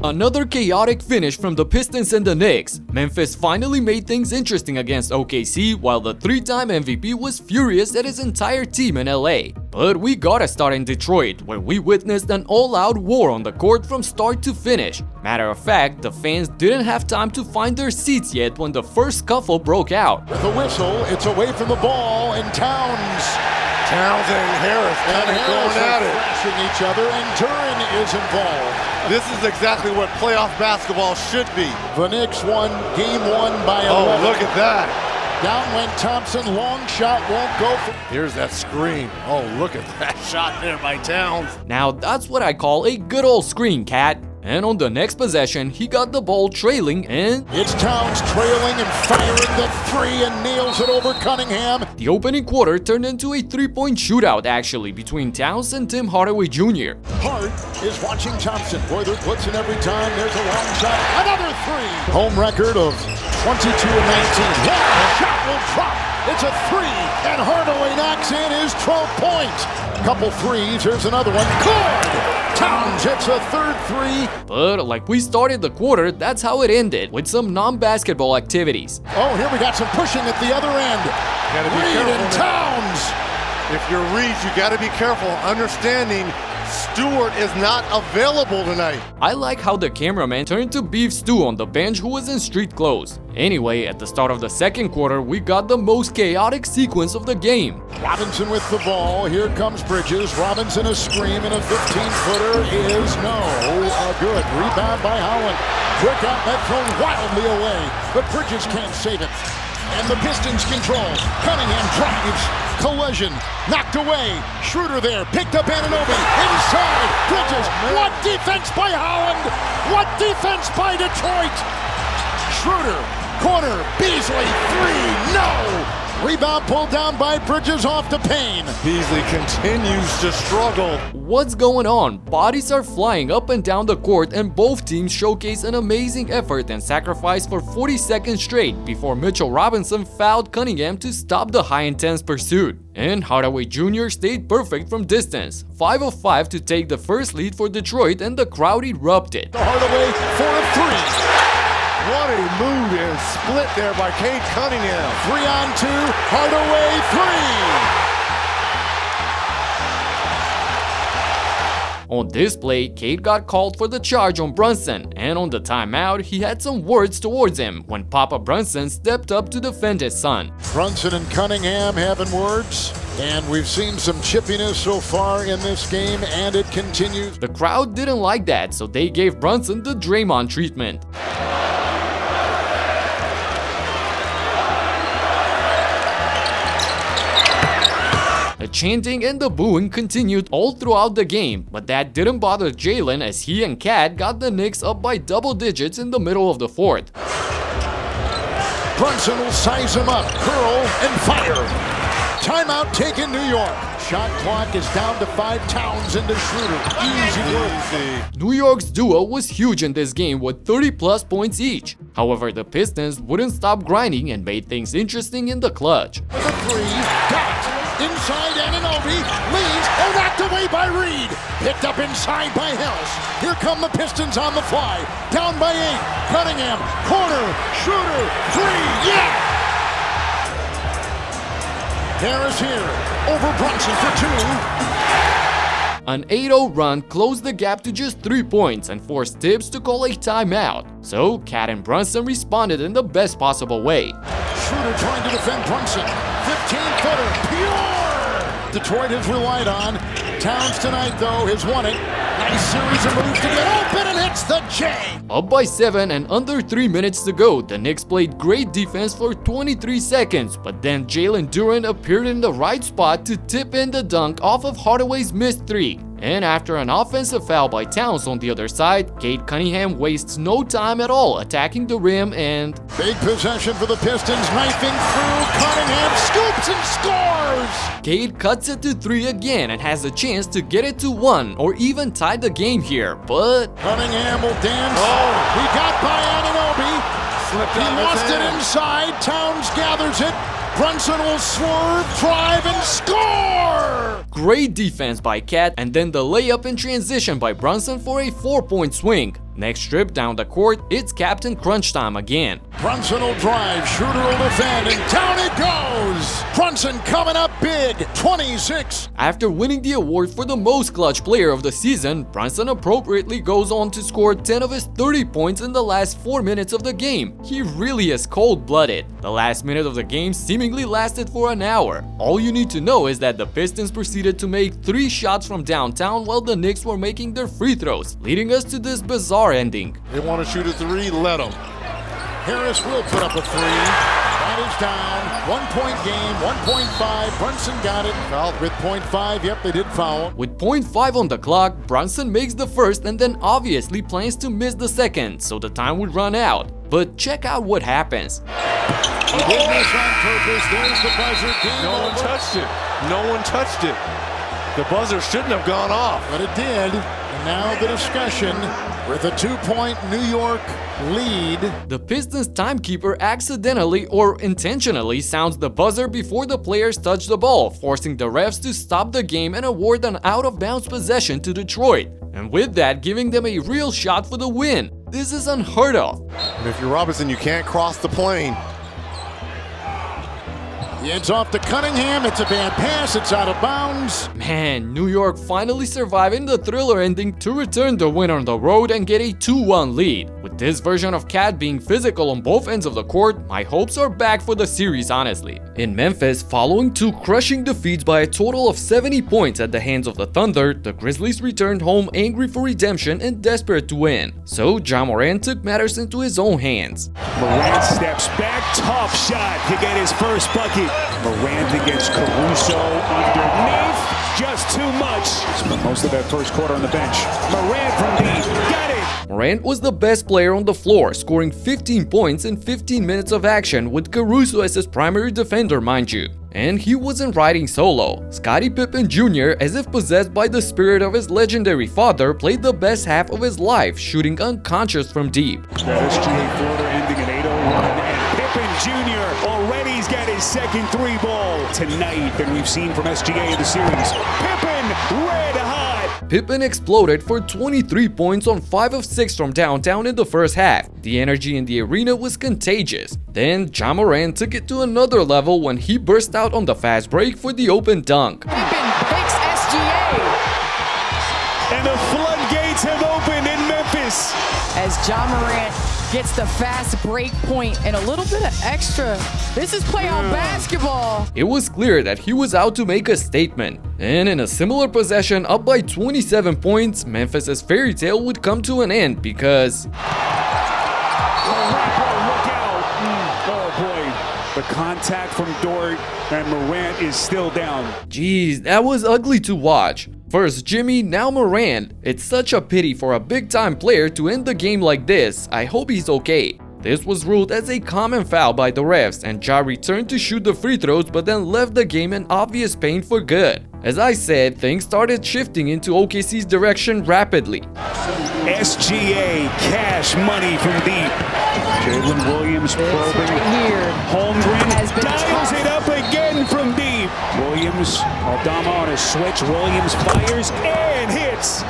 Another chaotic finish from the Pistons and the Knicks. Memphis finally made things interesting against OKC, while the three-time MVP was furious at his entire team in LA. But we gotta start in Detroit, where we witnessed an all-out war on the court from start to finish. Matter of fact, the fans didn't have time to find their seats yet when the first scuffle broke out. With a whistle, it's away from the ball, and Towns and Harris kind of going at it. Crashing each other, and Duren is involved. This is exactly what playoff basketball should be. The Knicks won game 1 by 11. Oh, look at that. Down went Thompson, long shot, won't go for... Here's that screen. Oh, look at that shot there by Towns. Now that's what I call a good old screen, Cat. And on the next possession, he got the ball trailing and... It's Towns trailing and firing the three and nails it over Cunningham. The opening quarter turned into a three-point shootout actually between Towns and Tim Hardaway Jr. Hart is watching Thompson. Werther puts in every time. There's a long shot. Another three. Home record of 22 and 19. One shot will drop. It's a three. And Hardaway knocks in his 12th point. Couple threes. Here's another one. Good. Towns hits a third three. But like we started the quarter, that's how it ended, with some non-basketball activities. Oh, here we got some pushing at the other end. Gotta be Reed careful and Towns. If you're Reed, you got to be careful, understanding Stewart is not available tonight. I like how the cameraman turned to Beef Stew on the bench, who was in street clothes. Anyway, at the start of the second quarter, we got the most chaotic sequence of the game. Robinson with the ball. Here comes Bridges. Robinson a scream, and a 15-footer is good. Rebound by Howland. Quick outlet thrown wildly away, but Bridges can't save it. And the Pistons control. Cunningham drives. Collision. Knocked away. Schroeder there. Picked up Anunoby. Inside. Bridges. What defense by Howland. What defense by Detroit. Schroeder. Corner. Beasley. Three. No. Rebound pulled down by Bridges off to Payne. Beasley continues to struggle. What's going on? Bodies are flying up and down the court, and both teams showcase an amazing effort and sacrifice for 40 seconds straight before Mitchell Robinson fouled Cunningham to stop the high-intense pursuit. And Hardaway Jr. stayed perfect from distance, 5 of 5 to take the first lead for Detroit, and the crowd erupted. Hardaway 4 of 3. What a move and split there by Cade Cunningham. 3-on-2, Hardaway 3. On this play, Cade got called for the charge on Brunson, and on the timeout, he had some words towards him when Papa Brunson stepped up to defend his son. Brunson and Cunningham having words, and we've seen some chippiness so far in this game, and it continues. The crowd didn't like that, so they gave Brunson the Draymond treatment. The chanting and the booing continued all throughout the game, but that didn't bother Jalen as he and Cat got the Knicks up by double digits in the middle of the fourth. Brunson will size him up, curl, and fire. Timeout taken, New York. Shot clock is down to 5. Towns into Schroeder. Easy work. New York's duo was huge in this game with 30+ points each. However, the Pistons wouldn't stop grinding and made things interesting in the clutch. With a three, got inside Anunoby, leaves, knocked away by Reed. Picked up inside by Hills. Here come the Pistons on the fly. Down by 8. Cunningham, corner, Schroeder, three, yeah! Harris here, over Brunson for 2. An 8-0 run closed the gap to just 3 points and forced Tibbs to call a timeout. So Cat and Brunson responded in the best possible way. Schroeder trying to defend Brunson. 15-footer, pure! Detroit has relied on. Towns tonight, though, has won it. Nice series of moves to get open and hits the J. Up by 7 and under 3 minutes to go, the Knicks played great defense for 23 seconds, but then Jalen Duren appeared in the right spot to tip in the dunk off of Hardaway's missed 3. And after an offensive foul by Towns on the other side, Cade Cunningham wastes no time at all attacking the rim and... Big possession for the Pistons, knifing through. Cunningham scoops and scores! Cade cuts it to 3 again and has a chance to get it to 1 or even tie the game here, but... Cunningham will dance. Oh, he got by Anunoby. Slipped He out of his lost it hand. inside. Towns gathers it. Brunson will swerve, drive, and score! Great defense by Cat, and then the layup in transition by Brunson for a 4-point swing. Next trip down the court, it's Captain Crunch time again. Brunson will drive, Schroeder will defend, and down it goes! Brunson coming up big, 26. After winning the award for the most clutch player of the season, Brunson appropriately goes on to score 10 of his 30 points in the last 4 minutes of the game. He really is cold-blooded. The last minute of the game seemingly lasted for an hour. All you need to know is that the Pistons proceeded to make 3 shots from downtown while the Knicks were making their free throws, leading us to this bizarre ending. They want to shoot a 3, let them. Harris will put up a 3. That is down. 1 point game, 1.5. Brunson got it. Fouled with 0.5. Yep, they did foul. With 0.5 on the clock, Brunson makes the first and then obviously plans to miss the second, so the time would run out. But check out what happens. He did miss on purpose. There's the buzzer. Game No one over. touched it. No one touched it. The buzzer shouldn't have gone off. But it did. And now the discussion with a 2-point New York lead. The Pistons timekeeper accidentally or intentionally sounds the buzzer before the players touch the ball, forcing the refs to stop the game and award an out-of-bounds possession to Detroit. And with that, giving them a real shot for the win. This is unheard of. And if you're Robinson, you can't cross the plane. It's off to Cunningham. It's a bad pass. It's out of bounds. Man, New York finally surviving the thriller ending to return the win on the road and get a 2-1 lead. With this version of Cat being physical on both ends of the court, my hopes are back for the series, honestly. In Memphis, following 2 crushing defeats by a total of 70 points at the hands of the Thunder, the Grizzlies returned home angry for redemption and desperate to win. So Ja Morant took matters into his own hands. Morant steps back, tough shot to get his first bucket. Morant against Caruso underneath, just too much. Spent most of that first quarter on the bench. Morant from deep, got it. Morant was the best player on the floor, scoring 15 points in 15 minutes of action with Caruso as his primary defender, mind you. And he wasn't riding solo. Scottie Pippen Jr., as if possessed by the spirit of his legendary father, played the best half of his life, shooting unconscious from deep. That SGA floater ending in 8:01, and Pippen Jr. already's got his second 3-ball tonight than we've seen from SGA in the series. Pippen red hot. Pippen exploded for 23 points on 5 of 6 from downtown in the first half. The energy in the arena was contagious. Then Ja Morant took it to another level when he burst out on the fast break for the open dunk. Pippen picks SGA And the floodgates have opened in Memphis. as Ja Morant gets the fast break point and a little bit of extra. This is playoff basketball. It was clear that he was out to make a statement. And in a similar possession, up by 27 points, Memphis's fairy tale would come to an end because Look out. Oh boy. The contact from Dort and Morant is still down. geez, that was ugly to watch. First Jimmy, now Morant. It's such a pity for a big-time player to end the game like this. I hope he's okay. This was ruled as a common foul by the refs, and Ja returned to shoot the free throws but then left the game in obvious pain for good. As I said, things started shifting into OKC's direction rapidly. SGA, cash money from deep. Jalen Williams probing. Right here. Holmgren Has been dials tough. it up again from deep. Williams, Aldama on a switch. Williams fires and hits.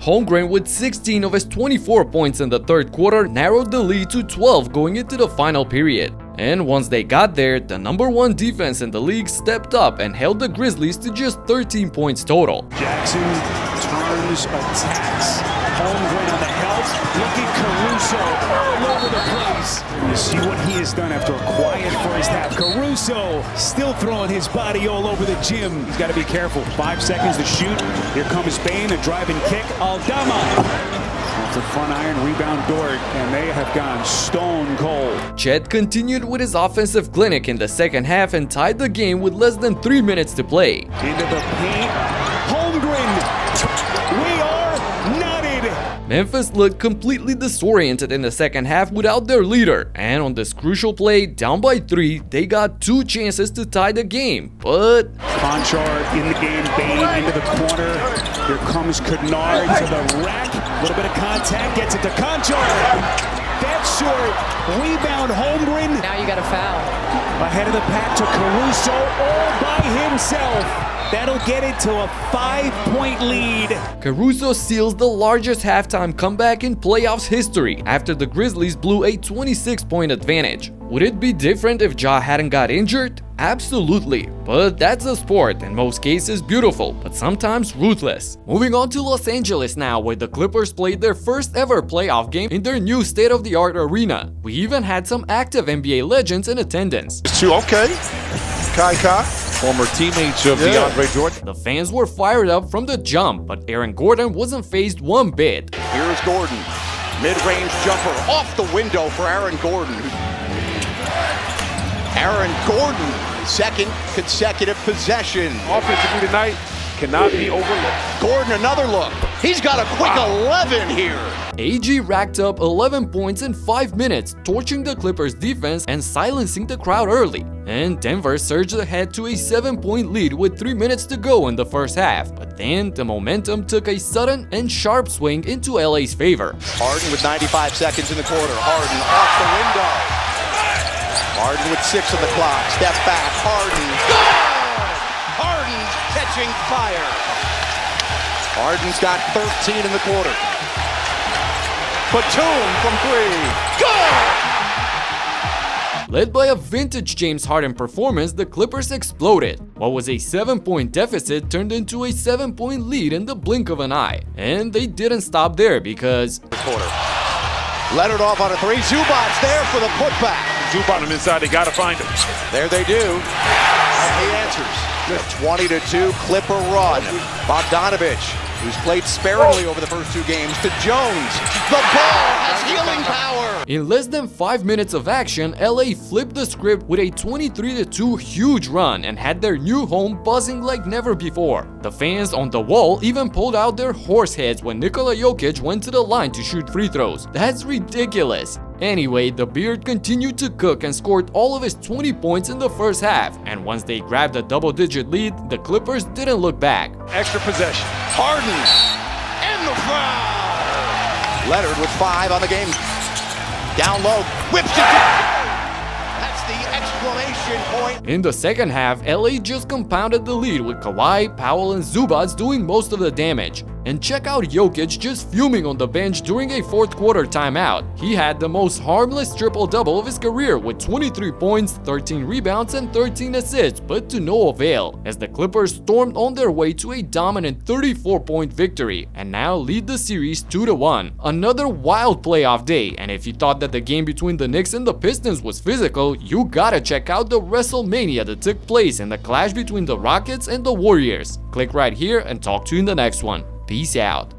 Holmgren, with 16 of his 24 points in the third quarter, narrowed the lead to 12 going into the final period. And once they got there, the #1 defense in the league stepped up and held the Grizzlies to just 13 points total. Jackson turns, attacks. Holmgren on the help. Look at Caruso all over the place. You see what he has done after a quiet first half. Caruso still throwing his body all over the gym. He's got to be careful. 5 seconds to shoot. Here comes Bane, a driving kick. Aldama. Off the front iron, rebound Dort, and they have gone stone cold. Chet continued with his offensive clinic in the second half and tied the game with less than 3 minutes to play. Into the paint. Holmgren. We are knotted. Memphis looked completely disoriented in the second half without their leader, and on this crucial play, down by 3, they got 2 chances to tie the game, but Conchar in the game, Bane into the corner. Here comes Kennard to the rack. A little bit of contact, gets it to Conchar. that short. Rebound, Holmgren. Now you got a foul. Ahead of the pack to Caruso all by himself. That'll get it to a 5-point lead. Caruso seals the largest halftime comeback in playoffs history after the Grizzlies blew a 26-point advantage. Would it be different if Ja hadn't got injured? Absolutely, but that's a sport, in most cases beautiful, but sometimes ruthless. Moving on to Los Angeles now, where the Clippers played their first ever playoff game in their new state-of-the-art arena. We even had some active NBA legends in attendance. Okay, Kai, former teammates of DeAndre Jordan. The fans were fired up from the jump, but Aaron Gordon wasn't fazed one bit. Here's Gordon. Mid-range jumper off the window for Aaron Gordon. Aaron Gordon, second consecutive possession. Offensively tonight cannot be overlooked. Gordon, another look. He's got a quick 11 here. AG racked up 11 points in 5 minutes, torching the Clippers defense and silencing the crowd early. And Denver surged ahead to a 7-point lead with 3 minutes to go in the first half. But then the momentum took a sudden and sharp swing into LA's favor. Harden with 95 seconds in the quarter. Harden off the window. Harden with 6 on the clock. Step back. Harden. Good! Harden's catching fire. Harden's got 13 in the quarter. Batum from 3. Good! Led by a vintage James Harden performance, the Clippers exploded. What was a 7-point deficit turned into a 7-point lead in the blink of an eye. And they didn't stop there because... Leonard off on a 3. Zubac's there for the putback. Zubac him inside, they gotta find him. There they do. And he answers. A 20-2 Clipper run. Bogdanovich, who's played sparingly over the first 2 games, to Jones. The ball has healing power. In less than 5 minutes of action, LA flipped the script with a 23-2 huge run and had their new home buzzing like never before. The fans on the wall even pulled out their horse heads when Nikola Jokic went to the line to shoot free throws. That's ridiculous. Anyway, the Beard continued to cook and scored all of his 20 points in the first half, and once they grabbed a double-digit lead, the Clippers didn't look back. Extra possession. Harden and the foul. Leonard with 5 on the game. Down low, whips it down. That's the exclamation point. In the second half, LA just compounded the lead with Kawhi, Powell, and Zubac doing most of the damage. And check out Jokic just fuming on the bench during a fourth quarter timeout. He had the most harmless triple-double of his career with 23 points, 13 rebounds, and 13 assists, but to no avail, as the Clippers stormed on their way to a dominant 34-point victory and now lead the series 2-1. Another wild playoff day, and if you thought that the game between the Knicks and the Pistons was physical, you gotta check out the WrestleMania that took place in the clash between the Rockets and the Warriors. Click right here and talk to you in the next one. Peace out.